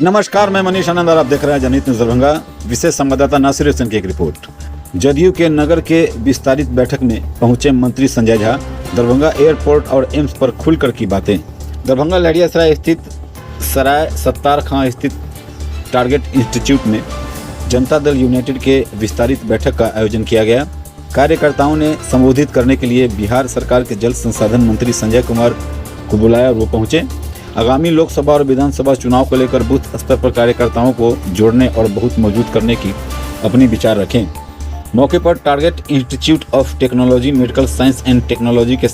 नमस्कार, मैं मनीष आनंद और आप देख रहे हैं जनहित न्यूज़ दरभंगा। विशेष संवाददाता नासिर हुसैन की एक रिपोर्ट। जदयू के नगर के विस्तारित बैठक में पहुंचे मंत्री संजय झा। दरभंगा एयरपोर्ट और एम्स पर खुलकर की बातें। दरभंगा लहरियासराय स्थित सराय सत्तार खां स्थित टारगेट इंस्टीट्यूट में जनता दल यूनाइटेड के विस्तारित बैठक का आयोजन किया गया। कार्यकर्ताओं ने संबोधित करने के लिए बिहार सरकार के जल संसाधन मंत्री संजय कुमार को बुलाया और वो पहुंचे। आगामी लोकसभा और विधानसभा चुनाव को लेकर बूथ स्तर पर कार्यकर्ताओं को जोड़ने और बहुत मजबूत करने की अपनी विचार रखें। मौके पर target institute of technology medical science and technology के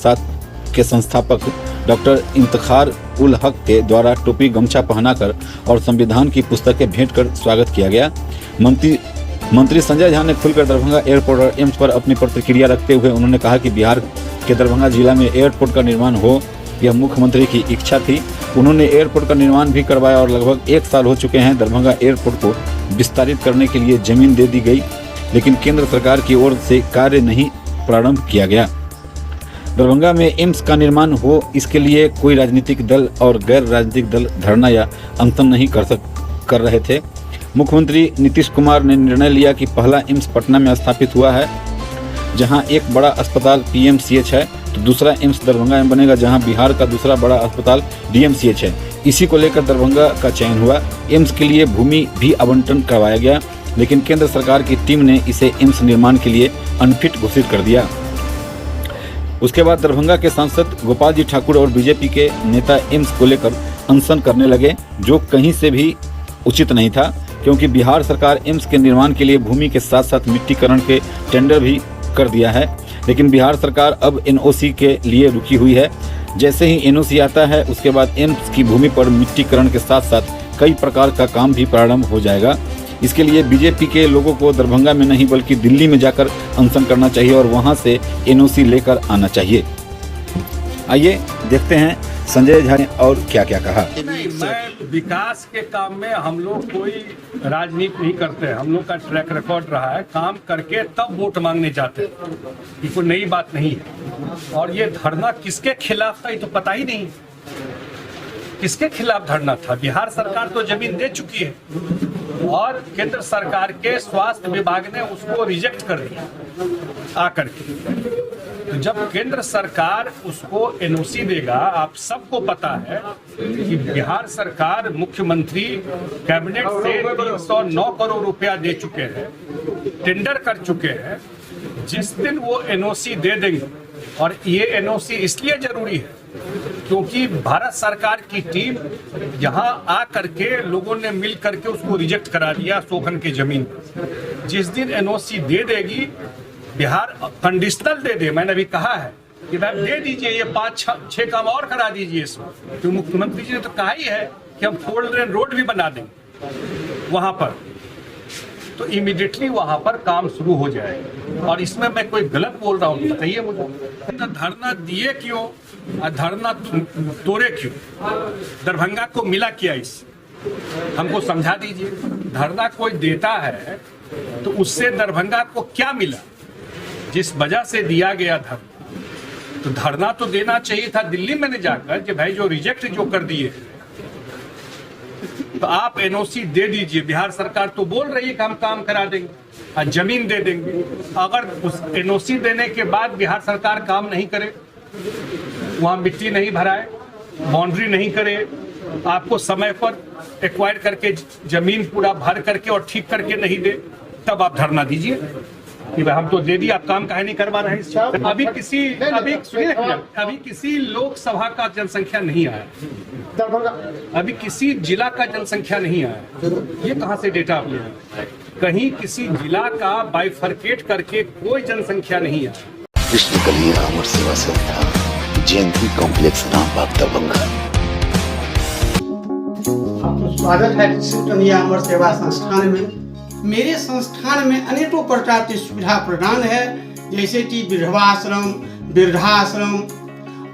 संस्थापक डॉक्टर इफ्तिखार उल हक के द्वारा टोपी गमछा पहनाकर और संविधान की पुस्तकें भेंट कर स्वागत किया गया। मंत्री संजय झा ने खुलकर दरभंगा एयरपोर्ट और एम्स पर अपनी प्रतिक्रिया रखते हुए उन्होंने कहा कि बिहार के दरभंगा जिला में एयरपोर्ट का निर्माण हो, यह मुख्यमंत्री की इच्छा थी। उन्होंने एयरपोर्ट का निर्माण भी करवाया और लगभग 1 साल हो चुके हैं। दरभंगा एयरपोर्ट को विस्तारित करने के लिए जमीन दे दी गई, लेकिन केंद्र सरकार की ओर से कार्य नहीं प्रारंभ किया गया। दरभंगा में एम्स का निर्माण हो, इसके लिए कोई राजनीतिक दल और गैर राजनीतिक दल धरना या अनशन नहीं कर रहे थे। मुख्यमंत्री नीतीश कुमार ने निर्णय लिया कि पहला एम्स पटना में स्थापित हुआ है, जहां एक बड़ा अस्पताल PMCH है, तो दूसरा एम्स दरभंगा में बनेगा, जहां बिहार का दूसरा बड़ा अस्पताल DMCH है। इसी को लेकर दरभंगा का चयन हुआ। एम्स के लिए भूमि भी आवंटन करवाया गया, लेकिन केंद्र सरकार की टीम ने इसे एम्स निर्माण के लिए अनफिट घोषित कर दिया। उसके बाद दरभंगा के सांसद गोपाल जी ठाकुर और बीजेपी के नेता एम्स को लेकर अनशन करने लगे, जो कहीं से भी उचित नहीं था, क्योंकि बिहार सरकार एम्स के निर्माण के लिए भूमि के साथ साथ मिट्टीकरण के टेंडर भी कर दिया है। लेकिन बिहार सरकार अब NOC के लिए रुकी हुई है। जैसे ही NOC आता है, उसके बाद एम्स की भूमि पर मिट्टीकरण के साथ साथ कई प्रकार का काम भी प्रारंभ हो जाएगा। इसके लिए बीजेपी के लोगों को दरभंगा में नहीं बल्कि दिल्ली में जाकर अनशन करना चाहिए और वहां से NOC लेकर आना चाहिए। आइए देखते हैं संजय झा ने और क्या क्या कहा। मैं विकास के काम में हम लोग कोई राजनीति नहीं करते हैं। हम लोग का ट्रैक रिकॉर्ड रहा है काम करके तब वोट मांगने जाते हैं। ये कोई नई बात नहीं है। और ये धरना किसके खिलाफ था ये तो पता ही नहीं। किसके खिलाफ धरना था? बिहार सरकार तो जमीन दे चुकी है और केंद्र सरकार के स्वास्थ्य विभाग ने उसको रिजेक्ट कर दिया आकर के। तो जब केंद्र सरकार उसको NOC देगा, आप सबको पता है कि बिहार सरकार मुख्यमंत्री कैबिनेट से 309 करोड़ रुपया दे चुके हैं, टेंडर कर चुके हैं। जिस दिन वो NOC दे देंगे, और ये NOC इसलिए जरूरी है क्योंकि भारत सरकार की टीम यहाँ आ करके लोगों ने मिल करके उसको रिजेक्ट करा दिया शोखन की जमीन। जिस दिन NOC दे देगी, बिहार कंडीशनल दे दे, मैंने अभी कहा है कि भाई दे दीजिए, ये 5-6 काम और करा दीजिए इसमें। तो मुख्यमंत्री जी ने तो कहा ही है कि हम 4 लेन रोड भी बना देंगे वहां पर, तो इमीडिएटली वहां पर काम शुरू हो जाएगा। और इसमें मैं कोई गलत बोल रहा हूँ बताइए मुझे। धरना दिए क्यों और धरना तोड़े क्यों? दरभंगा को मिला क्या इससे? हमको समझा दीजिए। धरना कोई देता है तो उससे दरभंगा को क्या मिला? जिस वजह से दिया गया धरना, तो धरना तो देना चाहिए था दिल्ली में नहीं जाकर कि भाई जो रिजेक्ट जो कर दिए तो आप NOC दे दीजिए। बिहार सरकार तो बोल रही है कि हम काम करा देंगे और जमीन दे देंगे। अगर उस NOC देने के बाद बिहार सरकार काम नहीं करे, वहां मिट्टी नहीं भराए, बाउंड्री नहीं करे, आपको समय पर एक्वायर करके जमीन पूरा भर करके और ठीक करके नहीं दे, तब आप धरना दीजिए कि भाई हम तो दे दिया, आप काम काहे नहीं करवा रहे हैं। अभी किसी लोकसभा का जनसंख्या नहीं आया, अभी किसी जिला का जनसंख्या नहीं आया। ये कहां से डेटा आप ले रहे हैं? कहीं किसी जिला का बाइफरकेट करके कोई जनसंख्या नहीं आया। कृष्ण कन्हैया अमर सेवा संस्था जयंती कॉम्प्लेक्स रामबाग दरभंगा। आपका स्वागत है कृष्ण कन्हैया अमर सेवा संस्थान में। मेरे संस्थान में अनेकों प्रकार की सुविधा प्रदान है, जैसे कि विधवाश्रम, वृद्धाश्रम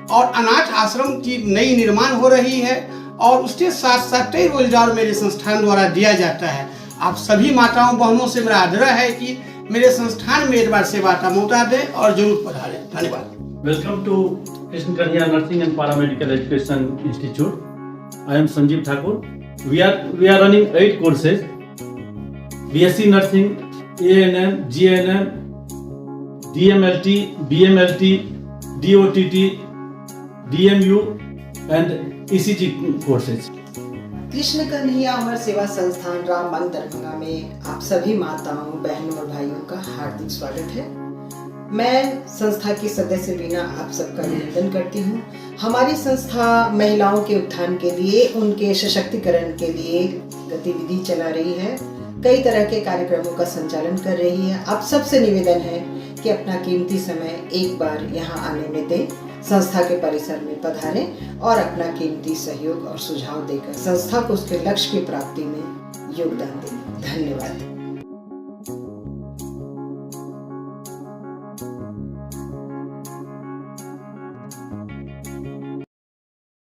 और अनाथ आश्रम की नई निर्माण हो रही है, और उसके साथ साथ कई रोजगार मेरे संस्थान द्वारा दिया जाता है। आप सभी माताओं बहनों से मेरा आग्रह है कि मेरे संस्थान में एक बार सेवा का मौका दें और जरूर पधारें। धन्यवाद। Welcome to Krishna Kanhaiya nursing and paramedical education institute. I am Sanjeev Thakur, we are running 8 courses: BSc Nursing, ANM, GNM, DMLT, BMLT, DOTT, DMU and ECG courses. Krishna Kanhaiya Amar Seva Sansthan Rambagh Darbhanga में आप सभी माताओं, बहनों और भाइयों का हार्दिक स्वागत है। मैं संस्था की सदस्य बीना आप सबका अभिनंदन करती हूँ। हमारी संस्था महिलाओं के उत्थान के लिए, उनके सशक्तिकरण के लिए गतिविधि चला रही है, कई तरह के कार्यक्रमों का संचालन कर रही है। आप सबसे निवेदन है कि अपना कीमती समय एक बार यहाँ आने में दें, संस्था के परिसर में पधारें और अपना कीमती सहयोग और सुझाव देकर संस्था को उसके लक्ष्य की प्राप्ति में योगदान दें। धन्यवाद।